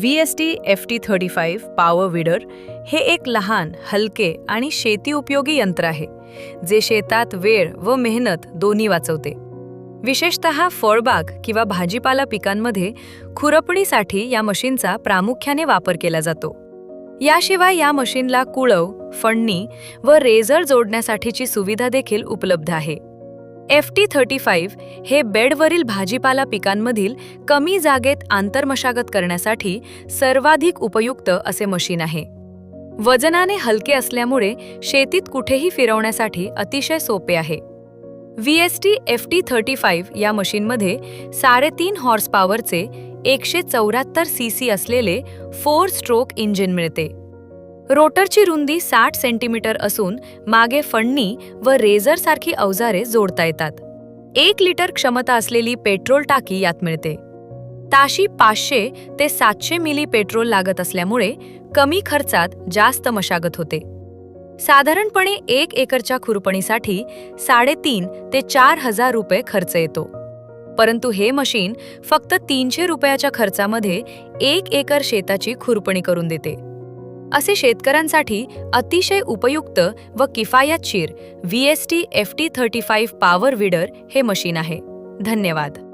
VST FT35 power weeder हे एक लहान, हलके आणि शेती उपयोगी यंत्र आहे, जे शेतात वेळ व मेहनत दोन्ही वाचवते. विशेषतः फळबाग किंवा भाजीपाला पिकांमध्ये खुरपणीसाठी या मशीनचा प्रामुख्याने वापर केला जातो. याशिवाय या मशीनला कुळव, फणणी व रेझर जोडण्यासाठीची सुविधा देखील उपलब्ध आहे. FT35 हे बेडवरील भाजीपाला पिकांमधील कमी जागेत आंतरमशागत करण्यासाठी सर्वाधिक उपयुक्त असे मशीन आहे. वजनाने हलके असल्यामुळे शेतीत कुठेही फिरवण्यासाठी अतिशय सोपे आहे. VST FT35 या मशीनमध्ये 3.5 हॉर्स पॉवरचे 174 cc असलेले 4 स्ट्रोक इंजिन मिळते. रोटरची रुंदी 60 सेंटीमीटर असून मागे फणणी व रेझरसारखी अवजारे जोडता येतात. 1 लिटर क्षमता असलेली पेट्रोल टाकी यात मिळते. ताशी 500 ते 700 मिली पेट्रोल लागत असल्यामुळे कमी खर्चात जास्त मशागत होते. साधारणपणे 1 एकरच्या खुरपणीसाठी 3.5 ते 4,000 रुपये खर्च येतो. परंतु हे मशीन फक्त 300 रुपयाच्या खर्चामध्ये 1 एकर शेताची खुरपणी करून देते. असे शेतकऱ्यांसाठी अतिशय उपयुक्त व किफायतशीर VST FT35 पॉवर वीडर हे मशीन आहे. धन्यवाद.